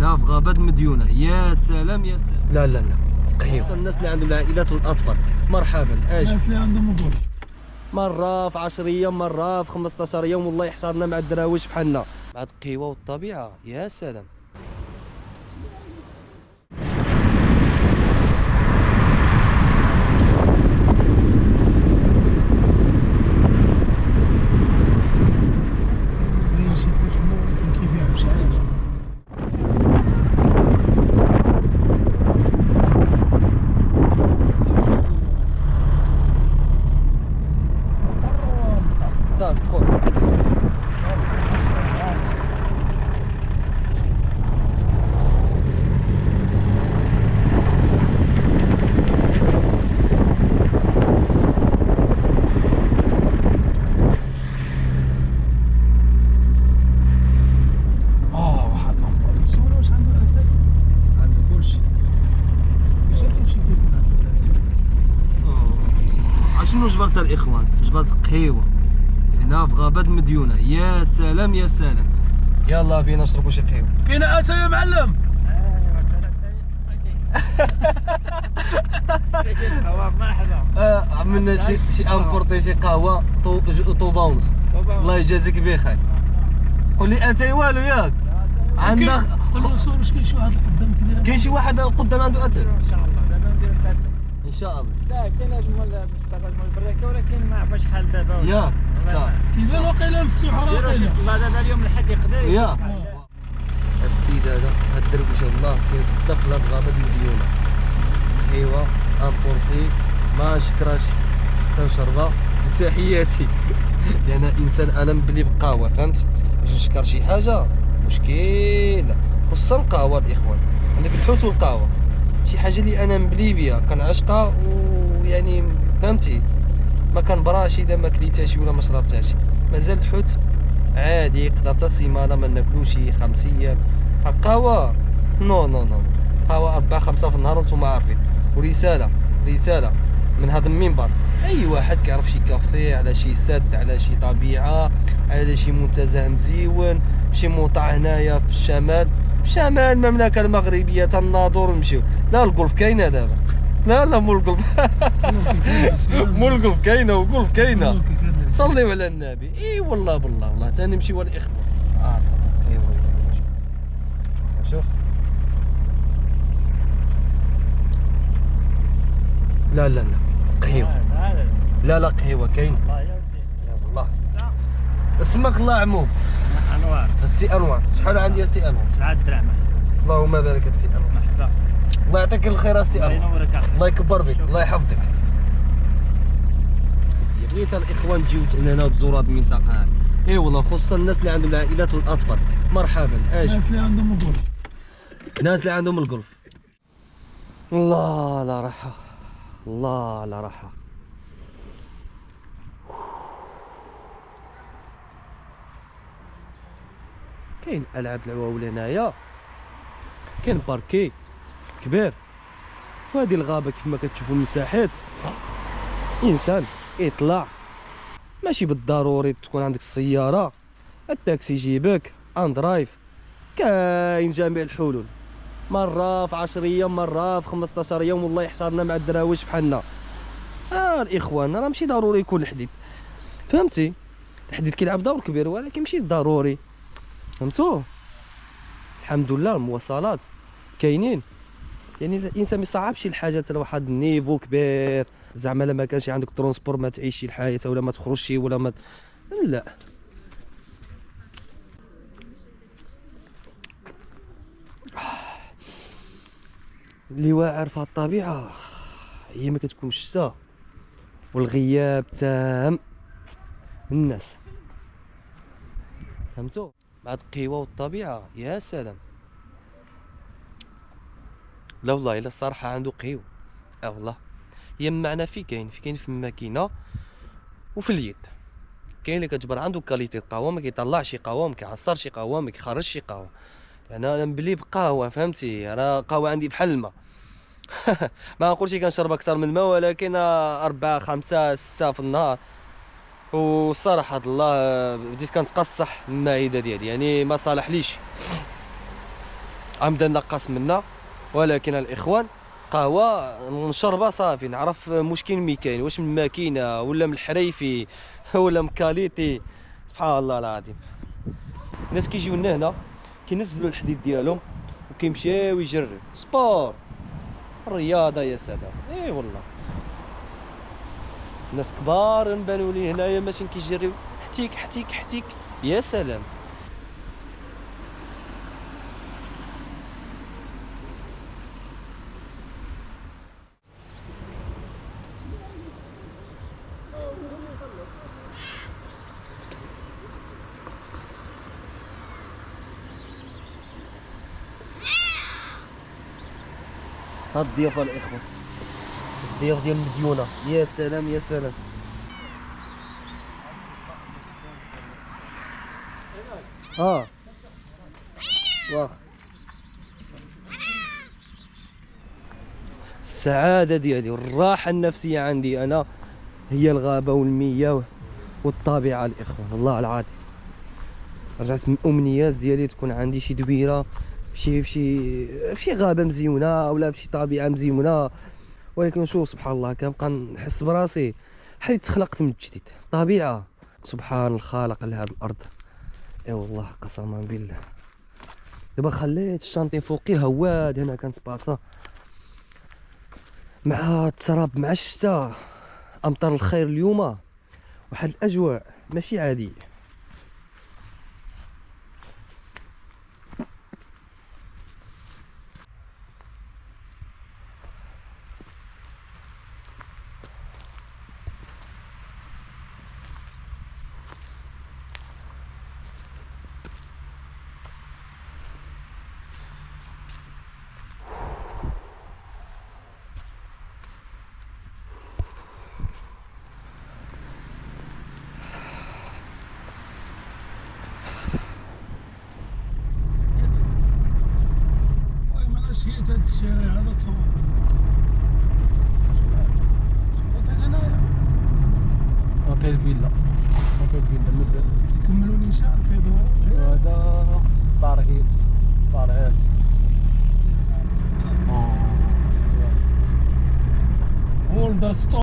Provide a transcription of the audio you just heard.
هنا في غابة مديونة. يا سلام يا سلام. لا لا لا قهيوة. الناس اللي عندهم العائلات والاطفال مرحبا. الناس اللي عندهم الظروف مرة في 10 ايام، مرة في 15 يوم، والله يحشرنا مع الدراويش بحالنا مع القهوة والطبيعة. يا سلام. ماشي تشمو ولكن كيف يعرف شحال صافي خويا. واحد الامبور سولو واش عنده انسان عنده كلشي. واش كلشي كيكون عنده تاثير اشنو جبرت الاخوان؟ جبرت قهيوة هنا في غابة مديونة. يا سلام يا سلام. يلا بينا نشربوا شي قهيوة. كاينه اتاي يا معلم عملنا شي امبورتي شي قهوة طوبة ونص. الله يجازيك بخير. قول لي اتاي والو ياك؟ عندك قول سول واش كاين شي واحد قدام كيدير كاين شي واحد قدام عنده اتاي؟ ان شاء الله دابا نديرو الثالث. ان شاء الله. لا كاين اجمل مستقبل مول البركه، ولكن ما عرفاش شحال دابا. ياك صافي. كيبان واقيلا مفتوحه ديرو شي واقيلا الله دابا اليوم الحد يقدر ياك هاد السيد هذا هاد الدرويش الله كاين داخله في غابة مديونة. ايوا امبورتي ما نشكراش تنشربها وتحياتي. لان انسان انا مبلي بقهوه فهمت. باش نشكر شي حاجه مشكل خصوصا القهوه الاخوان. عندك الحوت والقهوه شي حاجه اللي انا مبلي بها كنعشقها، ويعني فهمتي ما كنبراش الا ما كليتهاش ولا ما شربتهاش. مازال الحوت عادي يقدر حتى سيمانه ما ناكلوش 5 ايام. القهوه نو نو نو قهوه 4 5 في النهار وانتم عارفين. ورساله رساله من هذا المنبر، اي واحد كيعرف شي كافي على شي سد على شي طبيعه على شي منتزه مزيون شي موطع هنايا في الشمال، في شمال المملكه المغربيه تناظر نمشيو. لا الجولف كاينه دابا. لا لا مول الجولف مول الجولف كاينه وجولف كاينه. صليوا على النبي. اي والله بالله والله تنمشيو الاخوه. ايوا شوف. لا لا لا قهيوة. لا لا قهيوة كاين. يا والله. اسمك الله عمو. انوار السي انوار. شحال عندي السي انوار؟ 7 دراهم. اللهم بارك السي انوار. مرحبا. الله يعطيك الخير السي الله انوار. ينورك اخي. الله يكبر بك الله يحفظك. بغيت الاخوان تجيو هنا تزوروا هذه المنطقه. اي والله خصوصا الناس اللي عندهم العائلات والاطفال مرحبا. اجي الناس اللي عندهم الظروف الناس اللي عندهم الجولف. الله لا راحه. الله لا راحه. كاين العاب العواول هنايا، كاين باركي كبير، وهذه الغابه كيف ما كتشوفوا من تحت انسان يطلع ماشي بالضروري تكون عندك السياره، التاكسي يجيبك اندرايف. كاين جميع الحلول، مره في 10 ايام، مره في 15 يوم، والله يحشرنا مع الدراويش بحالنا. الاخوان راه ماشي ضروري يكون الحديد فهمتي. الحديد كيلعب دور كبير ولكن ماشي ضروري فهمتوا. الحمد لله المواصلات كاينين، يعني الانسان ما يصعبش الحاجات لواحد النيفو كبير. زعما لما كانش عندك ترونسبور ما تعيشي الحياه ولا ما تخرجش ولا ما لا. اللي واعر في الطبيعه هي ما كتكون الشتا والغياب تام الناس فهمتوا. مع القهوه والطبيعه يا سلام. لا والله الا الصراحه عنده قهوه. والله هي المعنى في كاين في الماكينه وفي اليد. كاين اللي كتجبر عنده كاليتي القهوه، ما كيطلعش شي قهوه، ما كيعصر شي قهوه، ما كيخرج شي قهوه. انا مبلي بقهوه فهمتي. انا قهوه عندي بحال الماء. ما نقولش كنشرب اكثر من الماء، ولكن 4 5 6 في النهار. والصراحه الله بديت كنتقصح المعده ديالي، يعني ما صالحليش. عمدا نقص منا، ولكن الاخوان قهوه نشربها صافي، نعرف مشكل مي كاين، واش من الماكينه ولا من الحريفي ولا من كاليتي. سبحان الله العظيم. الناس كيجيو لنا هنا كينزلوا الحديد ديالهم وكيمشيو يجريو سبور الرياضه يا ساده. اي والله ناس كبار نبانوا لي هنايا ماشي كيجريو حتيك حتيك حتيك. يا سلام. هاد الضيافه الاخوه، الضياف ديال المديونه. يا سلام يا سلام. واخ السعاده ديالي والراحه النفسيه عندي انا هي الغابه والمياه والطبيعه الاخوان. والله العظيم رجعت من الامنيات ديالي تكون عندي شي دويره فشي غابه مزيونه ولا فشي طبيعه مزيونه، ولكن شوف سبحان الله كنبقى نحس براسي بحال تخلقت من جديد. طبيعه سبحان الخالق لهذه الارض. اي والله قسما بالله. دابا خليت الشانطي فوقي هواد هنا كنتباصا مع التراب مع الشتا، امطار الخير اليوم، واحد الاجواء ماشي عاديه. مشيت هاد الشارع هذا تصور اوتيل هنايا، اوتيل فيلا مدة يكملوا نيشان كيدوروا. هذا ستار هيلز. اول ذا ستور